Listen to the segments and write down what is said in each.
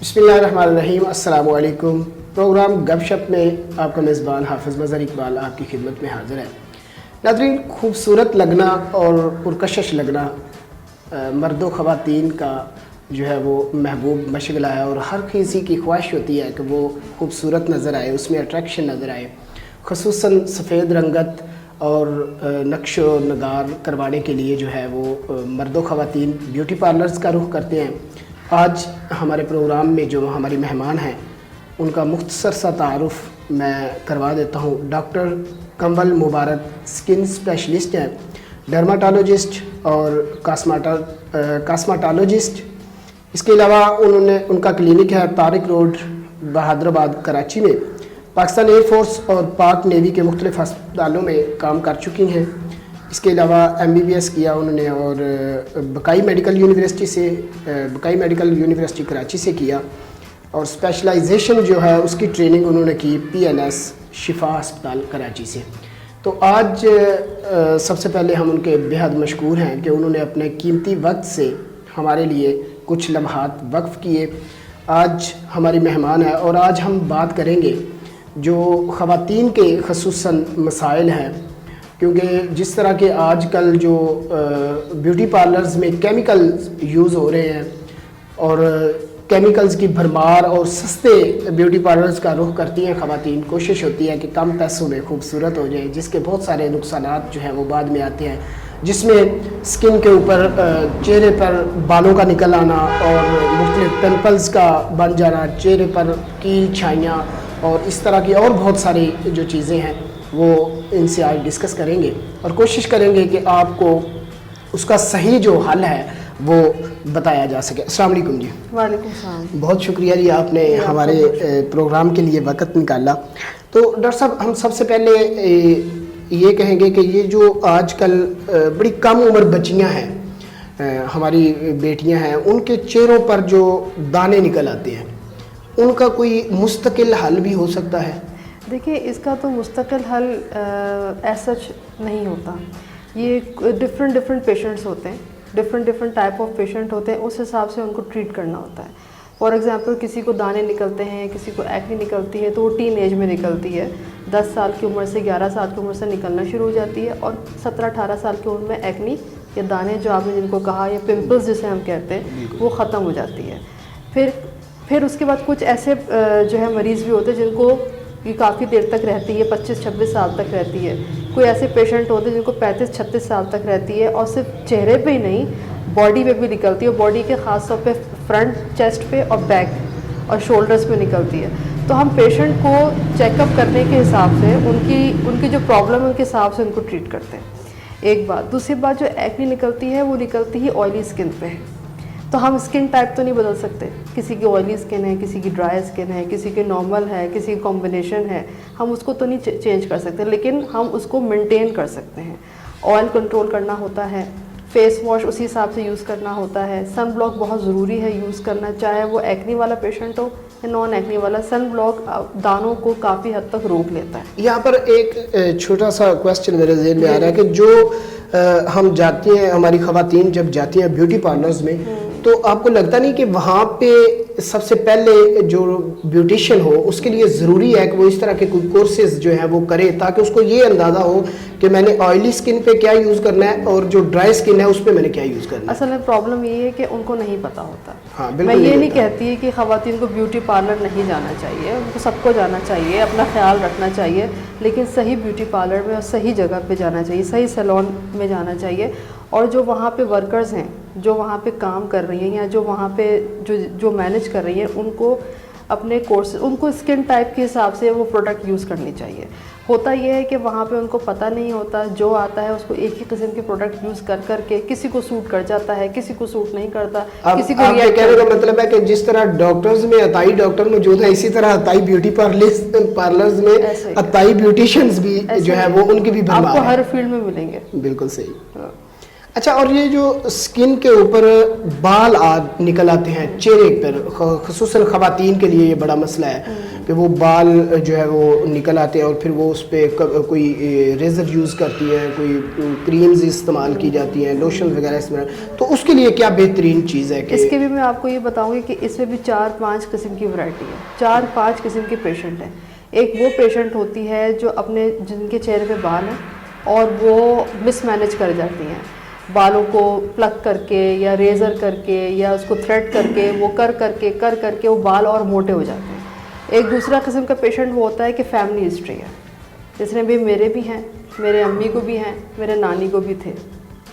बिस्मिल्लाहिर्रहमानिर्रहीम। अस्सलाम वालेकुम। प्रोग्राम गप शप में आपका मेज़बान हाफिज़ मज़हर इकबाल आपकी खिदमत में हाज़िर है। नाज़रीन, खूबसूरत लगना और पुरकशिश लगना मर्दों ख़वातीन का जो है वो महबूब मशगला है और हर किसी की ख्वाहिश होती है कि वो खूबसूरत नज़र आए, उसमें अट्रैक्शन नज़र आए। ख़ुसूसन सफ़ेद रंगत और नक्शो नगार करवाने के लिए जो है वो मर्दों ख़वातीन ब्यूटी पार्लर्स का रुख करते हैं। आज हमारे प्रोग्राम में जो हमारी मेहमान हैं उनका मुख्तसर सा तारुफ़ मैं करवा देता हूँ। डॉक्टर कंवल मुबारक स्किन स्पेशलिस्ट हैं, डर्माटोलॉजिस्ट और कॉस्मेटोलॉजिस्ट। इसके अलावा उनका क्लिनिक है तारिक रोड, बहादुराबाद, कराची में। पाकिस्तान एयरफोर्स और पाक नेवी के मुख्तलिफ अस्पतालों में काम कर चुकी हैं। इसके अलावा MBBS किया उन्होंने और बकाई मेडिकल यूनिवर्सिटी कराची से किया और स्पेशलाइजेशन जो है उसकी ट्रेनिंग उन्होंने की PNS शिफा अस्पताल कराची से। तो आज सबसे पहले हम उनके बेहद मशकूर हैं कि उन्होंने अपने कीमती वक्त से हमारे लिए कुछ लम्हात वक्फ किए। आज हमारी मेहमान है और आज हम बात करेंगे जो ख़वातीन के ख़ुसूसन मसाइल हैं, क्योंकि जिस तरह के आजकल जो ब्यूटी पार्लर्स में केमिकल यूज़ हो रहे हैं और केमिकल्स की भरमार और सस्ते ब्यूटी पार्लर्स का रुख करती हैं ख़वातीन। कोशिश होती है कि कम पैसों में खूबसूरत हो जाए, जिसके बहुत सारे नुकसानात जो हैं वो बाद में आते हैं, जिसमें स्किन के ऊपर चेहरे पर बालों का निकल आना और मुख्तलिफ पिंपल्स का बन जाना, चेहरे पर कील छाइयाँ और इस तरह की और बहुत सारी जो चीज़ें हैं वो इनसे आज डिस्कस करेंगे और कोशिश करेंगे कि आपको उसका सही जो हल है वो बताया जा सके। अस्सलाम वालेकुम जी। वालेकुम सलाम। बहुत शुक्रिया जी, आपने हमारे प्रोग्राम के लिए वक्त निकाला। तो डॉक्टर साहब, हम सबसे पहले ये कहेंगे कि ये जो आजकल बड़ी कम उम्र बच्चियां हैं, हमारी बेटियां हैं, उनके चेहरों पर जो दाने निकल आते हैं, उनका कोई मुस्तकिल हल भी हो सकता है? देखिए, इसका तो मुस्तकिल हल ऐसा नहीं होता। ये डिफरेंट पेशेंट्स होते हैं, डिफरेंट टाइप ऑफ पेशेंट होते हैं, उस हिसाब से उनको ट्रीट करना होता है। फॉर एग्जांपल, किसी को दाने निकलते हैं, किसी को एक्ने निकलती है, तो वो टीन एज में निकलती है। 10 साल की उम्र से 11 साल की उम्र से निकलना शुरू हो जाती है और 17-18 साल की उम्र में एक्ने या दाने जो आपने जिनको कहा या पिंपल्स जिसे हम कहते हैं वो ख़त्म हो जाती है। फिर उसके बाद कुछ ऐसे जो है मरीज़ भी होते हैं जिनको ये काफ़ी देर तक रहती है, 25-26 साल तक रहती है। कोई ऐसे पेशेंट होते हैं जिनको 35-36 साल तक रहती है और सिर्फ चेहरे पे ही नहीं, बॉडी पे भी निकलती है। बॉडी के ख़ास तौर पे फ्रंट, चेस्ट पे और बैक और शोल्डर्स पे निकलती है। तो हम पेशेंट को चेकअप करने के हिसाब से उनकी जो प्रॉब्लम है उनके हिसाब से उनको ट्रीट करते हैं। एक बात। दूसरी बात, जो एक्ने निकलती है वो निकलती ही ऑयली स्किन पे है, तो हम स्किन टाइप तो नहीं बदल सकते। किसी की ऑयली स्किन है, किसी की ड्राई स्किन है, किसी की नॉर्मल है, किसी की कॉम्बिनेशन है, हम उसको तो नहीं चेंज कर सकते, लेकिन हम उसको मेंटेन कर सकते हैं। ऑयल कंट्रोल करना होता है, फेस वॉश उसी हिसाब से यूज़ करना होता है। सन ब्लॉक बहुत ज़रूरी है यूज़ करना, चाहे वो एक्ने वाला पेशेंट हो या नॉन एक्ने वाला। सन ब्लॉक दानों को काफ़ी हद तक रोक लेता है। यहाँ पर एक छोटा सा क्वेश्चन मेरे ज़हन में आ रहा है कि जो हम जाती हैं, हमारी ख़वातीन जब जाती हैं ब्यूटी पार्लर्स में, तो आपको लगता नहीं कि वहाँ पे सबसे पहले जो ब्यूटिशियन हो उसके लिए ज़रूरी है कि वो इस तरह के कोई कोर्सेज जो है वो करे, ताकि उसको ये अंदाज़ा हो कि मैंने ऑयली स्किन पे क्या यूज़ करना है और जो ड्राई स्किन है उस पे मैंने क्या यूज़ करना है? असल में प्रॉब्लम ये है कि उनको नहीं पता होता। हाँ, मैं ये नहीं कहती कि ख़वातीन को ब्यूटी पार्लर नहीं जाना चाहिए, उनको सबको जाना चाहिए, अपना ख्याल रखना चाहिए, लेकिन सही ब्यूटी पार्लर में और सही जगह पे जाना चाहिए, सही सैलून में जाना चाहिए। और जो वहाँ पे वर्कर्स हैं, जो वहाँ पे काम कर रही हैं या जो वहाँ पे जो मैनेज कर रही हैं, उनको अपने कोर्स, उनको स्किन टाइप के हिसाब से वो प्रोडक्ट यूज़ करनी चाहिए। होता ये है कि वहाँ पे उनको पता नहीं होता, जो आता है उसको एक ही किस्म के प्रोडक्ट यूज़ कर के किसी को सूट कर जाता है, किसी को सूट नहीं करता, किसी को रिएक्ट। कहने का मतलब है कि जिस तरह डॉक्टर्स में अताई डॉक्टर मौजूद है, इसी तरह अताई ब्यूटी पार्लर्स में अताई ब्यूटिशियंस भी जो है वो उनकी भी आपको हर फील्ड में मिलेंगे। बिल्कुल सही। اچھا، اور یہ جو اسکن کے اوپر بال نکل آتے ہیں چہرے پر، خصوصاً خواتین کے لیے یہ بڑا مسئلہ ہے کہ وہ بال جو ہے وہ نکل آتے ہیں اور پھر وہ اس پہ کوئی ریزر یوز کرتی ہیں، کوئی کریمز استعمال کی جاتی ہیں، لوشن وغیرہ استعمال، تو اس کے لیے کیا بہترین چیز ہے کہ اس کے بھی میں آپ کو یہ بتاؤں گی کہ اس میں بھی 4-5 قسم کی ورائٹی ہے، 4-5 قسم کے پیشنٹ ہیں. ایک وہ پیشنٹ ہوتی ہے جو اپنے جن کے چہرے پہ بال ہیں اور وہ مس مینیج کر جاتی ہیں، بالوں کو پلک کر کے یا ریزر کر کے یا اس کو تھریڈ کر کے وہ کر کے وہ بال اور موٹے ہو جاتے ہیں. ایک دوسرا قسم کا پیشنٹ وہ ہوتا ہے کہ فیملی ہسٹری ہے، جس نے بھی میرے بھی ہیں، میرے امی کو بھی ہیں، میرے نانی کو بھی تھے،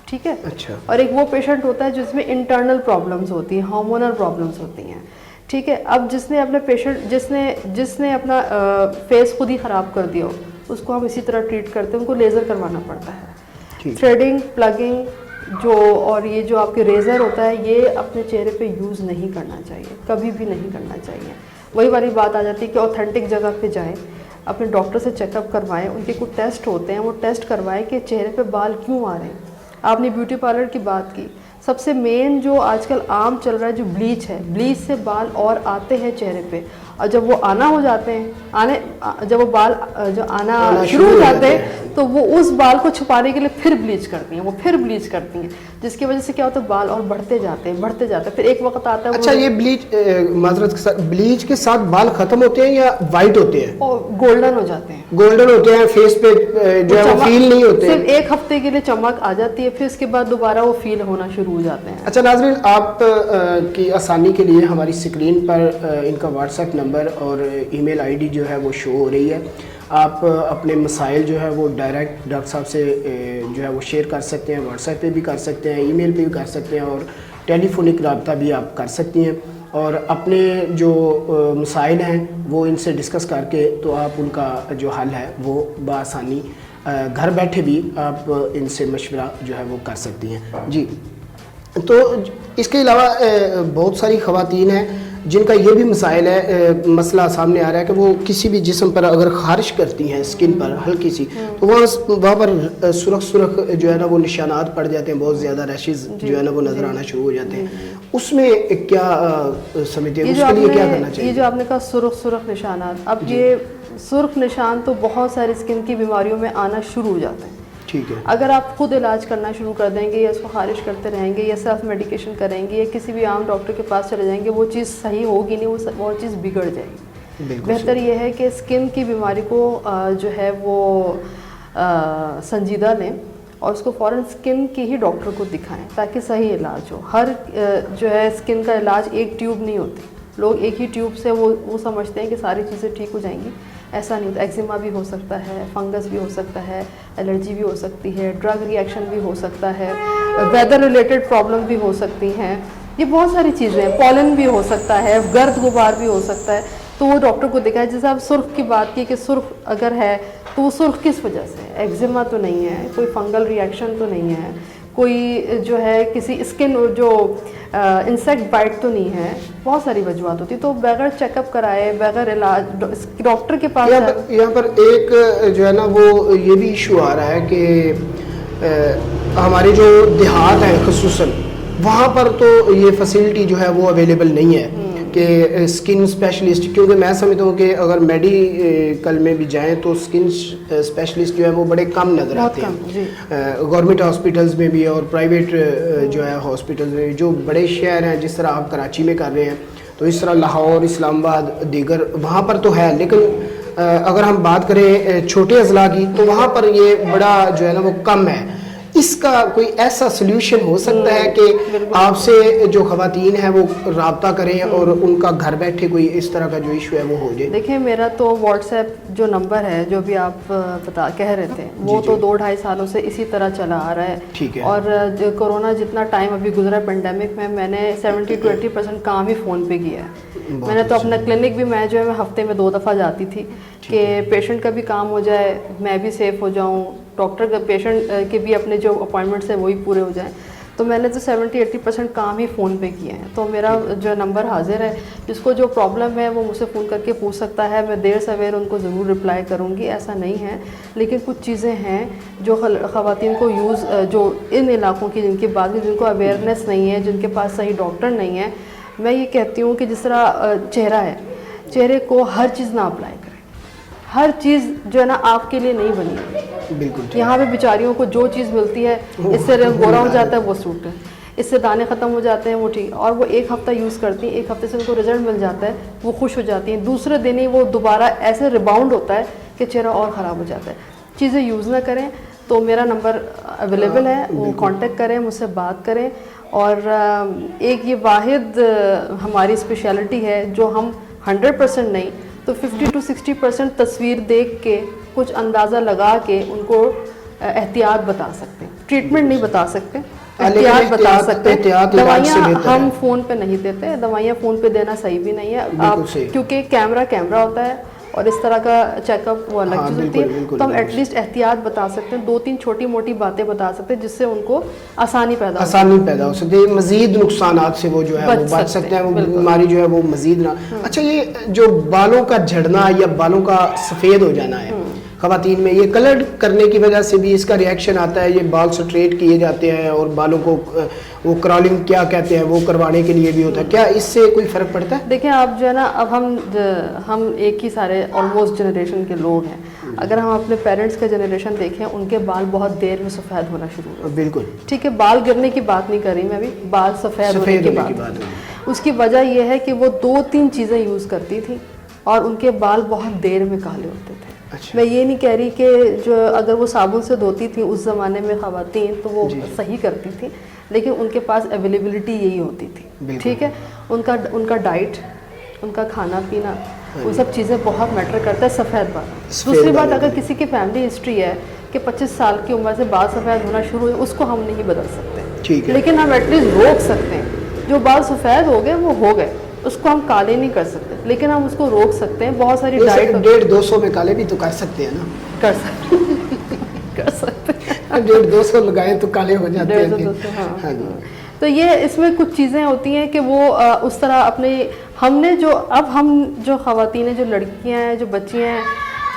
ٹھیک ہے. اچھا. اور ایک وہ پیشنٹ ہوتا ہے جس میں انٹرنل پرابلمس ہوتی ہیں، ہارمونل پرابلمس ہوتی ہیں، ٹھیک ہے. اب جس نے اپنے پیشنٹ جس نے اپنا فیس خود ہی خراب کر دیا ہو، اس کو ہم اسی طرح ٹریٹ کرتے ہیں، ان کو لیزر کروانا پڑتا ہے. تھریڈنگ، پلگنگ اور یہ جو آپ کے ریزر ہوتا ہے، یہ اپنے چہرے پہ یوز نہیں کرنا چاہیے، کبھی بھی نہیں کرنا چاہیے. وہی والی بات آ جاتی ہے کہ اوتھینٹک جگہ پہ جائیں، اپنے ڈاکٹر سے چیک اپ کروائیں، ان کے کچھ ٹیسٹ ہوتے ہیں، وہ ٹیسٹ کروائیں کہ چہرے پہ بال کیوں آ رہے ہیں. آپ نے بیوٹی پارلر کی بات کی، سب سے مین جو آج کل عام چل رہا ہے جو بلیچ ہے، بلیچ سے بال اور آتے ہیں چہرے پہ، اور جب وہ آنا ہو جاتے ہیں، جب وہ بال جو آنا شروع ہو جاتے ہیں تو وہ اس بال کو چھپانے کے لیے پھر بلیچ کرتی ہیں، وہ پھر بلیچ کرتی ہیں، جس کی وجہ سے کیا ہوتا ہے بال اور بڑھتے جاتے ہیں. پھر ایک وقت آتا ہے. اچھا، یہ بلیچ معذرت کے ساتھ، بلیچ کے ساتھ بال ختم ہوتے ہیں یا وائٹ ہوتے ہیں؟ اور گولڈن ہو جاتے ہیں. گولڈن ہوتے ہیں، فیس پہ جو ہے وہ فیل نہیں ہوتے. صرف ایک ہفتے کے لیے چمک آ جاتی ہے، پھر اس کے بعد دوبارہ وہ فیل ہونا شروع ہو جاتے ہیں. اچھا ناظرین، آپ کی آسانی کے لیے ہماری اسکرین پر ان کا واٹس ایپ نمبر اور ای میل آئی ڈی جو ہے وہ شو ہو رہی ہے. آپ اپنے مسائل جو ہے وہ ڈائریکٹ ڈاکٹر صاحب سے جو ہے وہ شیئر کر سکتے ہیں، واٹس ایپ پہ بھی کر سکتے ہیں، ای میل پہ بھی کر سکتے ہیں، اور ٹیلی فونک رابطہ بھی آپ کر سکتی ہیں. اور اپنے جو مسائل ہیں وہ ان سے ڈسکس کر کے تو آپ ان کا جو حل ہے وہ بآسانی گھر بیٹھے بھی آپ ان سے مشورہ جو ہے وہ کر سکتی ہیں. جی، تو اس کے علاوہ بہت ساری خواتین ہیں جن کا یہ بھی مسئلہ سامنے آ رہا ہے کہ وہ کسی بھی جسم پر اگر خارش کرتی ہیں اسکن پر ہلکی سی، تو وہاں پر سرخ جو ہے نا وہ نشانات پڑ جاتے ہیں، بہت زیادہ ریشز جو ہے نا وہ نظر آنا شروع ہو جاتے ہیں. اس میں کیا سمجھتے ہیں، اس کے لیے کیا کرنا چاہیے؟ یہ جو آپ نے کہا سرخ نشانات، اب یہ سرخ نشان تو بہت ساری اسکن کی بیماریوں میں آنا شروع ہو جاتے ہیں. ٹھیک ہے. اگر آپ خود علاج کرنا شروع کر دیں گے یا اس کو خارش کرتے رہیں گے یا سیلف میڈیکیشن کریں گے یا کسی بھی عام ڈاکٹر کے پاس چلے جائیں گے، وہ چیز صحیح ہوگی نہیں، وہ چیز بگڑ جائے گی. بہتر یہ ہے کہ اسکن کی بیماری کو جو ہے وہ سنجیدہ لیں اور اس کو فوراً اسکن کی ہی ڈاکٹر کو دکھائیں تاکہ صحیح علاج ہو. ہر جو ہے اسکن کا علاج ایک ٹیوب نہیں ہوتی، لوگ ایک ہی ٹیوب سے وہ سمجھتے ہیں کہ ساری چیزیں ٹھیک ہو جائیں گی. ایسا نہیں ہوتا. ایگزیما بھی ہو سکتا ہے، فنگس بھی ہو سکتا ہے، الرجی بھی ہو سکتی ہے، ڈرگ ری ایکشن بھی ہو سکتا ہے، ویدر ریلیٹڈ پرابلم بھی ہو سکتی ہیں. یہ بہت ساری چیزیں ہیں، پالن بھی ہو سکتا ہے، گرد غبار بھی ہو سکتا ہے. تو وہ ڈاکٹر کو دکھائے. جیسے آپ سرخ کی بات کی کہ سرخ اگر ہے تو وہ سرخ کس وجہ سے ہے؟ ایگزیما تو نہیں ہے، کوئی فنگل ری ایکشن تو نہیں ہے، کوئی جو ہے کسی اسکن جو انسیکٹ بائٹ تو نہیں ہے. بہت ساری وجوہات ہوتی. تو بغیر چیک اپ کرائے، بغیر علاج ڈاکٹر کے پاس. یہاں پر ایک جو ہے نا وہ یہ بھی ایشو آ رہا ہے کہ ہمارے جو دیہات ہیں خصوصاً وہاں پر تو یہ فیسلٹی جو ہے وہ اویلیبل نہیں ہے کہ اسکن اسپیشلسٹ، کیونکہ میں سمجھتا ہوں کہ اگر میڈیکل میں بھی جائیں تو اسکن اسپیشلسٹ جو ہے وہ بڑے کم نظر آتے ہیں. گورنمنٹ ہاسپٹلز میں بھی اور پرائیویٹ جو ہے ہاسپٹلز میں، جو بڑے شہر ہیں جس طرح آپ کراچی میں کر رہے ہیں، تو اس طرح لاہور، اسلام آباد، دیگر وہاں پر تو ہے. لیکن اگر ہم بات کریں چھوٹے اضلاع کی تو وہاں پر یہ بڑا جو ہے نا وہ کم ہے. اس کا کوئی ایسا سلیوشن ہو سکتا ہے کہ آپ سے جو خواتین ہیں وہ رابطہ کریں اور ان کا گھر بیٹھے کوئی اس طرح کا جو ایشو ہے وہ ہو جائے؟ دیکھیں، میرا تو واٹس ایپ جو نمبر ہے جو بھی آپ کہہ رہے تھے وہ تو 2-2.5 سالوں سے اسی طرح چلا آ رہا ہے. ٹھیک ہے. اور جو کورونا جتنا ٹائم ابھی گزرا پینڈیمک میں نے 70-80% کام ہی فون پہ کیا ہے. میں نے تو اپنا کلینک بھی میں جو ہے ہفتے میں 2 دفعہ جاتی تھی کہ پیشنٹ کا بھی کام ہو جائے، میں بھی سیف ہو جاؤں، ڈاکٹر کا پیشنٹ کے بھی اپنے جو اپوائنٹمنٹس ہیں وہی پورے ہو جائیں. तो मैंने तो 70-80% काम ही फ़ोन पे किए हैं। तो मेरा जो नंबर हाजिर है, जिसको जो प्रॉब्लम है वो मुझसे फ़ोन करके पूछ सकता है, मैं देर सवेर उनको ज़रूर रिप्लाई करूँगी, ऐसा नहीं है। लेकिन कुछ चीज़ें हैं जो ख़वातीन को जो इन इलाकों की जिनकी बात की, जिनको अवेयरनेस नहीं है, जिनके पास सही डॉक्टर नहीं है, मैं ये कहती हूँ कि जिस तरह चेहरा है, चेहरे को हर चीज़ ना अप्लाई करें। हर चीज़ जो है ना आपके लिए नहीं बनी है। बिल्कुल यहाँ पे बेचारियों को जो चीज़ मिलती है, इससे रंग गोरा हो जाता है वो सूट है, इससे दाने ख़त्म हो जाते हैं वो ठीक, और वो एक हफ़्ता यूज़ करती हैं, एक हफ़्ते से उनको रिजल्ट मिल जाता है, वो खुश हो जाती हैं, दूसरे दिन ही वो दोबारा ऐसे रिबाउंड होता है कि चेहरा और ख़राब हो जाता है। चीज़ें यूज़ ना करें। तो मेरा नंबर अवेलेबल है, वो कांटेक्ट करें, मुझसे बात करें। और एक ये वाहिद हमारी स्पेशलिटी है जो हम 100% नहीं तो 50 to 60% तस्वीर देख के कुछ अंदाज़ा लगा के उनको एहतियात बता सकते हैं। ट्रीटमेंट नहीं बता सकते, एहतियात बता सकते हैं। दवाइयाँ हम फ़ोन पे नहीं देते, दवाइयाँ फ़ोन पे देना सही भी नहीं है। आप क्योंकि कैमरा होता है और इस तरह का चेकअप वो अलग चीज़ होती है, तो हम एटलीस्ट एहतियात बता सकते हैं, 2-3 छोटी मोटी बातें बता सकते हैं जिससे उनको आसानी पैदा हो सकती है, मज़ीद नुकसानात से वो जो है वो बच सकते हैं, वो बीमारी जो है वो मज़ीद ना। अच्छा, ये जो बालों का झड़ना या बालों का सफ़ेद हो जाना है ख़वातीन में, ये कलर करने की वजह से भी इसका रिएक्शन आता है, ये बाल स्ट्रेट किए जाते हैं और बालों को वो क्रॉलिंग क्या कहते हैं वो करवाने के लिए भी होता है, क्या इससे कोई फ़र्क पड़ता है? देखिए आप जो है ना, अब हम एक ही सारे ऑलमोस्ट जनरेशन के लोग हैं। अगर हम अपने पेरेंट्स का जनरेशन देखें, उनके बाल बहुत देर में सफ़ेद होना शुरू हुए। बिल्कुल ठीक है, बाल गिरने की बात नहीं कर रही मैं अभी, बाल सफ़ेद होने की बात। उसकी वजह यह है कि वो 2-3 चीज़ें यूज़ करती थी और उनके बाल बहुत देर में काले होते थे। अच्छा। मैं ये नहीं कह रही कि जो अगर वो साबुन से धोती थी उस ज़माने में ख़वातीन तो वो सही करती थी, लेकिन उनके पास अवेलेबिलिटी यही होती थी। ठीक है, उनका डाइट, उनका खाना पीना, वो सब चीज़ें बहुत मैटर करता है सफ़ेद बाल। दूसरी बात, अगर किसी की फैमिली हिस्ट्री है कि 25 साल की उम्र से बाल सफ़ेद होना शुरू हुए, उसको हम नहीं बदल सकते, लेकिन हम एटलीस्ट रोक सकते हैं। जो बाल सफ़ेद हो गए वो हो गए, उसको हम काले नहीं कर सकते, लेकिन हम उसको रोक सकते हैं। बहुत सारी डाइट 150-200 में काले भी तो कर सकते हैं ना, कर सकते हैं 150-200 लगाए तो काले हो जाते हैं। हाँ। तो ये इसमें कुछ चीज़ें होती हैं कि वो उस तरह अपने हम जो ख़वातीन जो लड़कियां हैं, जो बच्चियां हैं,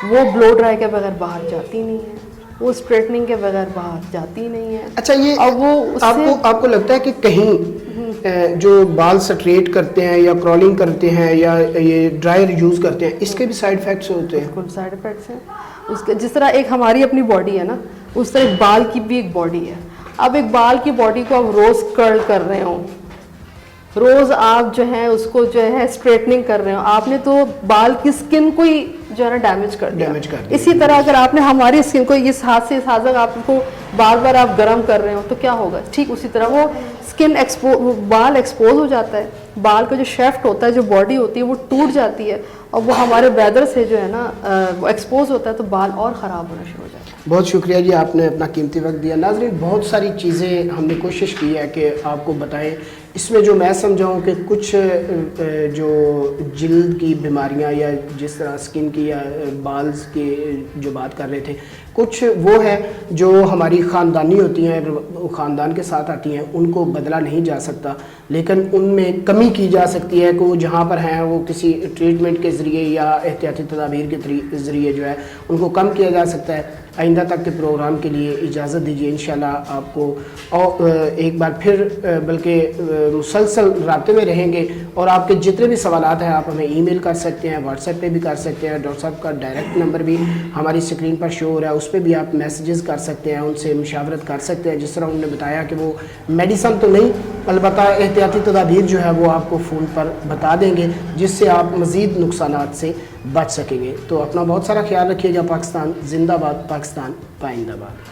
वो ब्लो ड्राई के बगैर बाहर जाती नहीं है, वो स्ट्रेटनिंग के बगैर बाहर जाती नहीं है। अच्छा, ये और वो आपको लगता है कि कहीं जो बाल स्ट्रेट करते हैं या क्रॉलिंग करते हैं या ये ड्रायर यूज़ करते हैं, इसके भी साइड इफ़ेक्ट्स होते हैं? बिल्कुल साइड इफ़ेक्ट्स हैं उसके। जिस तरह एक हमारी अपनी बॉडी है ना, उस तरह एक बाल की भी एक बॉडी है। अब एक बाल की बॉडी को आप रोज़ कर्ल कर रहे हो, रोज़ आप जो है उसको जो है स्ट्रेटनिंग कर रहे हो, आपने तो बाल की स्किन को ही जो है ना डैमेज कर दिया। इसी तरह अगर आपने हमारी स्किन को इस हाथ से इस हाथ तक आपको बार बार आप गर्म कर रहे हो तो क्या होगा? ठीक उसी तरह वो स्किन बाल एक्सपोज हो जाता है, बाल का जो शेफ्ट होता है, जो बॉडी होती है वो टूट जाती है, और वो हमारे वेदर से जो है ना वो एक्सपोज होता है, तो बाल और ख़राब होना शुरू हो जाता है। बहुत शुक्रिया जी, आपने अपना कीमती वक्त दिया। नाज़रीन, बहुत सारी चीज़ें हमने कोशिश की है कि आपको बताएं। इसमें जो मैं समझाऊँ कि कुछ जो जिल्द की बीमारियां या जिस तरह स्किन की या बाल्स की जो बात कर रहे थे, कुछ वो है जो हमारी ख़ानदानी होती हैं, ख़ानदान के साथ आती हैं, उनको बदला नहीं जा सकता, लेकिन उनमें कमी की जा सकती है कि वो जहाँ पर हैं वो किसी ट्रीटमेंट के ज़रिए या एहतियाती तदाबीर के ज़रिए जो है उनको कम किया जा सकता है। आइंदा तक के प्रोग्राम के लिए इजाज़त दीजिए। इंशाल्लाह आपको और एक बार फिर बल्कि मुसलसल राब्ते में रहेंगे, और आपके जितने भी सवालात हैं आप हमें ईमेल कर सकते हैं, व्हाट्सएप पे भी कर सकते हैं। डॉक्टर साहब का डायरेक्ट नंबर भी हमारी स्क्रीन पर शो हो रहा है, उस पर भी आप मैसेजेस कर सकते हैं, उनसे मुशावरत कर सकते हैं। जिस तरह उन्होंने बताया कि वो मेडिसन तो नहीं, अलबत्ता एहतियाती तदाबीर जो है वो आपको फ़ोन पर बता देंगे, जिससे आप मज़ीद नुकसानात से बच सकेंगे। तो अपना बहुत सारा ख्याल रखिएगा। पाकिस्तान जिंदाबाद, पाकिस्तान पाइंदाबाद।